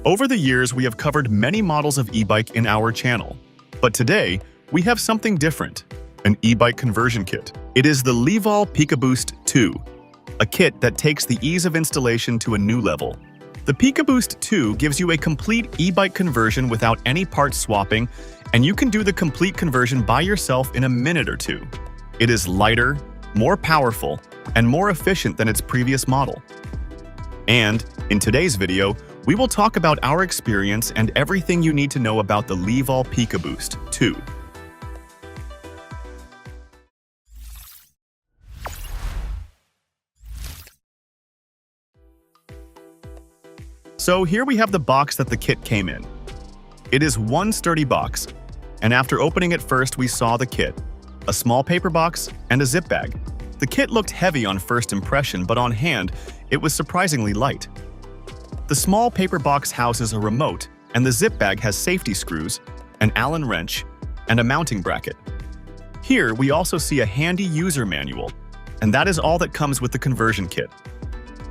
Over the years, we have covered many models of e-bike in our channel. But today, we have something different, an e-bike conversion kit. It is the Livall Pikaboost 2, a kit that takes the ease of installation to a new level. The Pikaboost 2 gives you a complete e-bike conversion without any part swapping, and you can do the complete conversion by yourself in a minute or two. It is lighter, more powerful, and more efficient than its previous model. And in today's video, we will talk about our experience and everything you need to know about the Livall Pikaboost 2. So here we have the box that the kit came in. It is one sturdy box, and after opening it first, we saw the kit, a small paper box, and a zip bag. The kit looked heavy on first impression, but on hand, it was surprisingly light. The small paper box houses a remote, and the zip bag has safety screws, an Allen wrench, and a mounting bracket. Here, we also see a handy user manual, and that is all that comes with the conversion kit.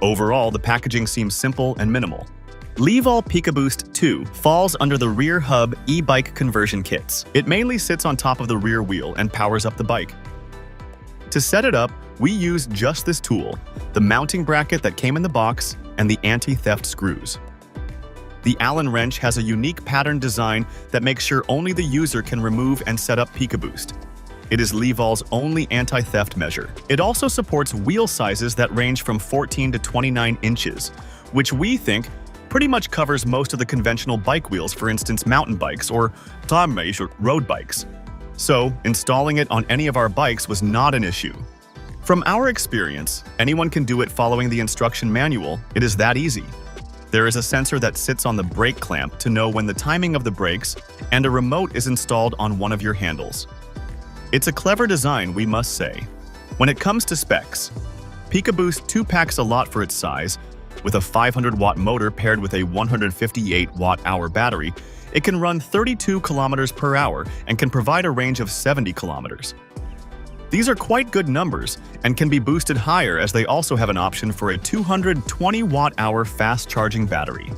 Overall, the packaging seems simple and minimal. Livall Pikaboost 2 falls under the rear hub e-bike conversion kits. It mainly sits on top of the rear wheel and powers up the bike. To set it up, we used just this tool, the mounting bracket that came in the box, and the anti-theft screws. The Allen wrench has a unique pattern design that makes sure only the user can remove and set up Pikaboost. It is Livall's only anti-theft measure. It also supports wheel sizes that range from 14 to 29 inches, which we think pretty much covers most of the conventional bike wheels, for instance mountain bikes or road bikes. So, installing it on any of our bikes was not an issue. From our experience, anyone can do it following the instruction manual. It is that easy. There is a sensor that sits on the brake clamp to know when the timing of the brakes, and a remote is installed on one of your handles. It's a clever design, we must say. When it comes to specs, Pikaboost 2 packs a lot for its size. With a 500-watt motor paired with a 158-watt-hour battery, it can run 32 kilometers per hour and can provide a range of 70 kilometers. These are quite good numbers and can be boosted higher, as they also have an option for a 220-watt-hour fast-charging battery.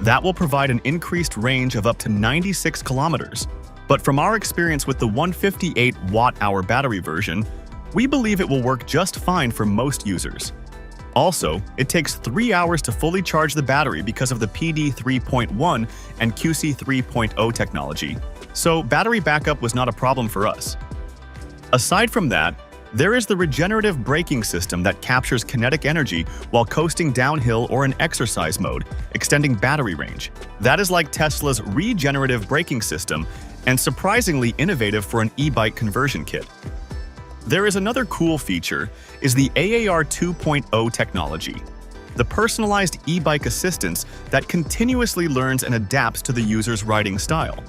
That will provide an increased range of up to 96 kilometers. But from our experience with the 158-watt-hour battery version, we believe it will work just fine for most users. Also, it takes 3 hours to fully charge the battery because of the PD 3.1 and QC 3.0 technology, so battery backup was not a problem for us. Aside from that, there is the regenerative braking system that captures kinetic energy while coasting downhill or in exercise mode, extending battery range. That is like Tesla's regenerative braking system and surprisingly innovative for an e-bike conversion kit. There is another cool feature, is the AAR 2.0 technology, the personalized e-bike assistance that continuously learns and adapts to the user's riding style.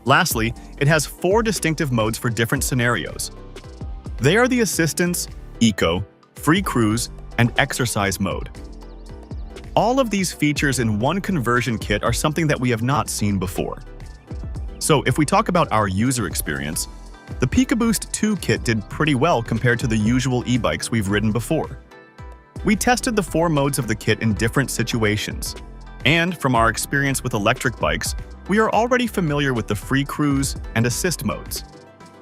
Lastly, it has 4 distinctive modes for different scenarios. They are the Assistance, Eco, Free Cruise, and Exercise mode. All of these features in one conversion kit are something that we have not seen before. So if we talk about our user experience, the Pikaboost 2 kit did pretty well compared to the usual e-bikes we've ridden before. We tested the 4 modes of the kit in different situations, and from our experience with electric bikes, we are already familiar with the Free Cruise and Assist modes.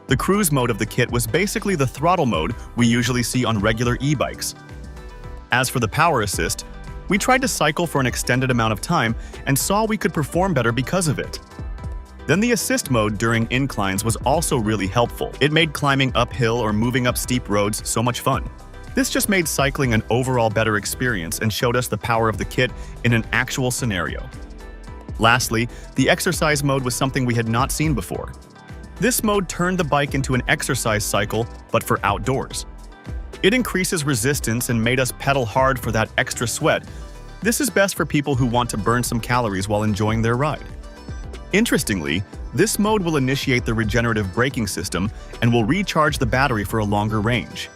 The Cruise mode of the kit was basically the throttle mode we usually see on regular e-bikes. As for the Power Assist, we tried to cycle for an extended amount of time and saw we could perform better because of it. Then the Assist mode during inclines was also really helpful. It made climbing uphill or moving up steep roads so much fun. This just made cycling an overall better experience and showed us the power of the kit in an actual scenario. Lastly, the Exercise mode was something we had not seen before. This mode turned the bike into an exercise cycle, but for outdoors. It increases resistance and made us pedal hard for that extra sweat. This is best for people who want to burn some calories while enjoying their ride. Interestingly, this mode will initiate the regenerative braking system and will recharge the battery for a longer range.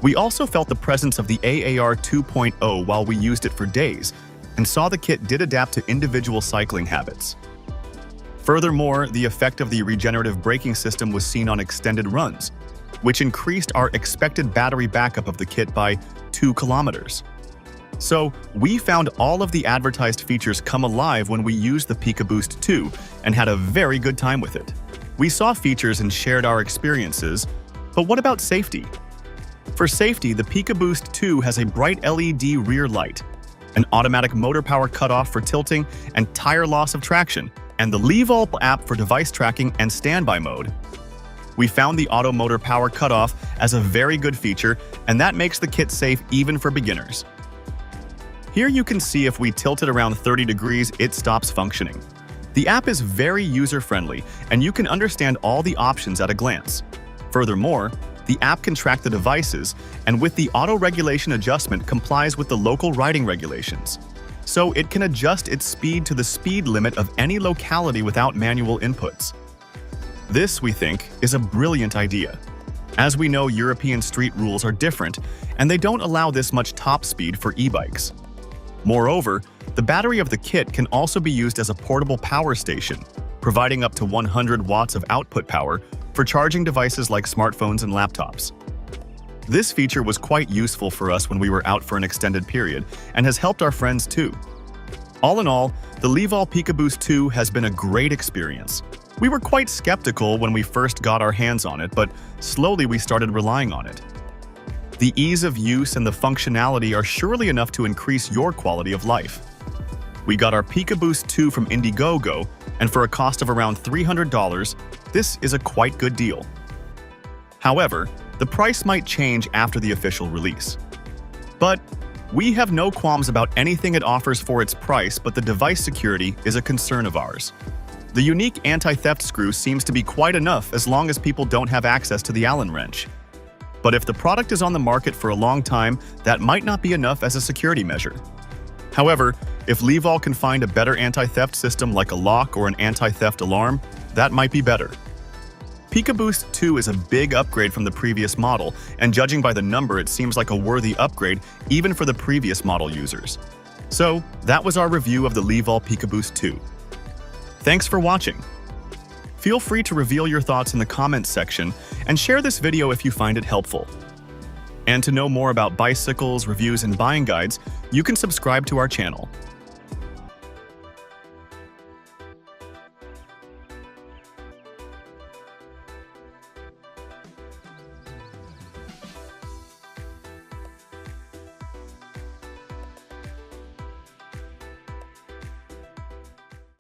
We also felt the presence of the AAR 2.0 while we used it for days, and saw the kit did adapt to individual cycling habits. Furthermore, the effect of the regenerative braking system was seen on extended runs, which increased our expected battery backup of the kit by 2 kilometers. So we found all of the advertised features come alive when we used the Pikaboost 2 and had a very good time with it. We saw features and shared our experiences, but what about safety? For safety, the Pikaboost 2 has a bright LED rear light, an automatic motor power cutoff for tilting and tire loss of traction, and the Livall app for device tracking and standby mode. We found the auto motor power cutoff as a very good feature, and that makes the kit safe even for beginners. Here you can see if we tilt it around 30 degrees, it stops functioning. The app is very user-friendly, and you can understand all the options at a glance. Furthermore, the app can track the devices, and with the auto-regulation adjustment complies with the local riding regulations. So it can adjust its speed to the speed limit of any locality without manual inputs. This, we think, is a brilliant idea. As we know, European street rules are different, and they don't allow this much top speed for e-bikes. Moreover, the battery of the kit can also be used as a portable power station, providing up to 100 watts of output power for charging devices like smartphones and laptops. This feature was quite useful for us when we were out for an extended period and has helped our friends too. All in all, the Livall Pikaboost 2 has been a great experience. We were quite skeptical when we first got our hands on it, but slowly we started relying on it. The ease of use and the functionality are surely enough to increase your quality of life. We got our Pikaboost 2 from Indiegogo, and for a cost of around $300, this is a quite good deal. However, the price might change after the official release. But we have no qualms about anything it offers for its price, but the device security is a concern of ours. The unique anti-theft screw seems to be quite enough as long as people don't have access to the Allen wrench. But if the product is on the market for a long time, that might not be enough as a security measure. However, if Livall can find a better anti-theft system like a lock or an anti-theft alarm, that might be better. Pikaboost 2 is a big upgrade from the previous model, and judging by the number, it seems like a worthy upgrade even for the previous model users. So, that was our review of the Livall Pikaboost 2. Thanks for watching. Feel free to reveal your thoughts in the comments section and share this video if you find it helpful. And to know more about bicycles, reviews, and buying guides, you can subscribe to our channel.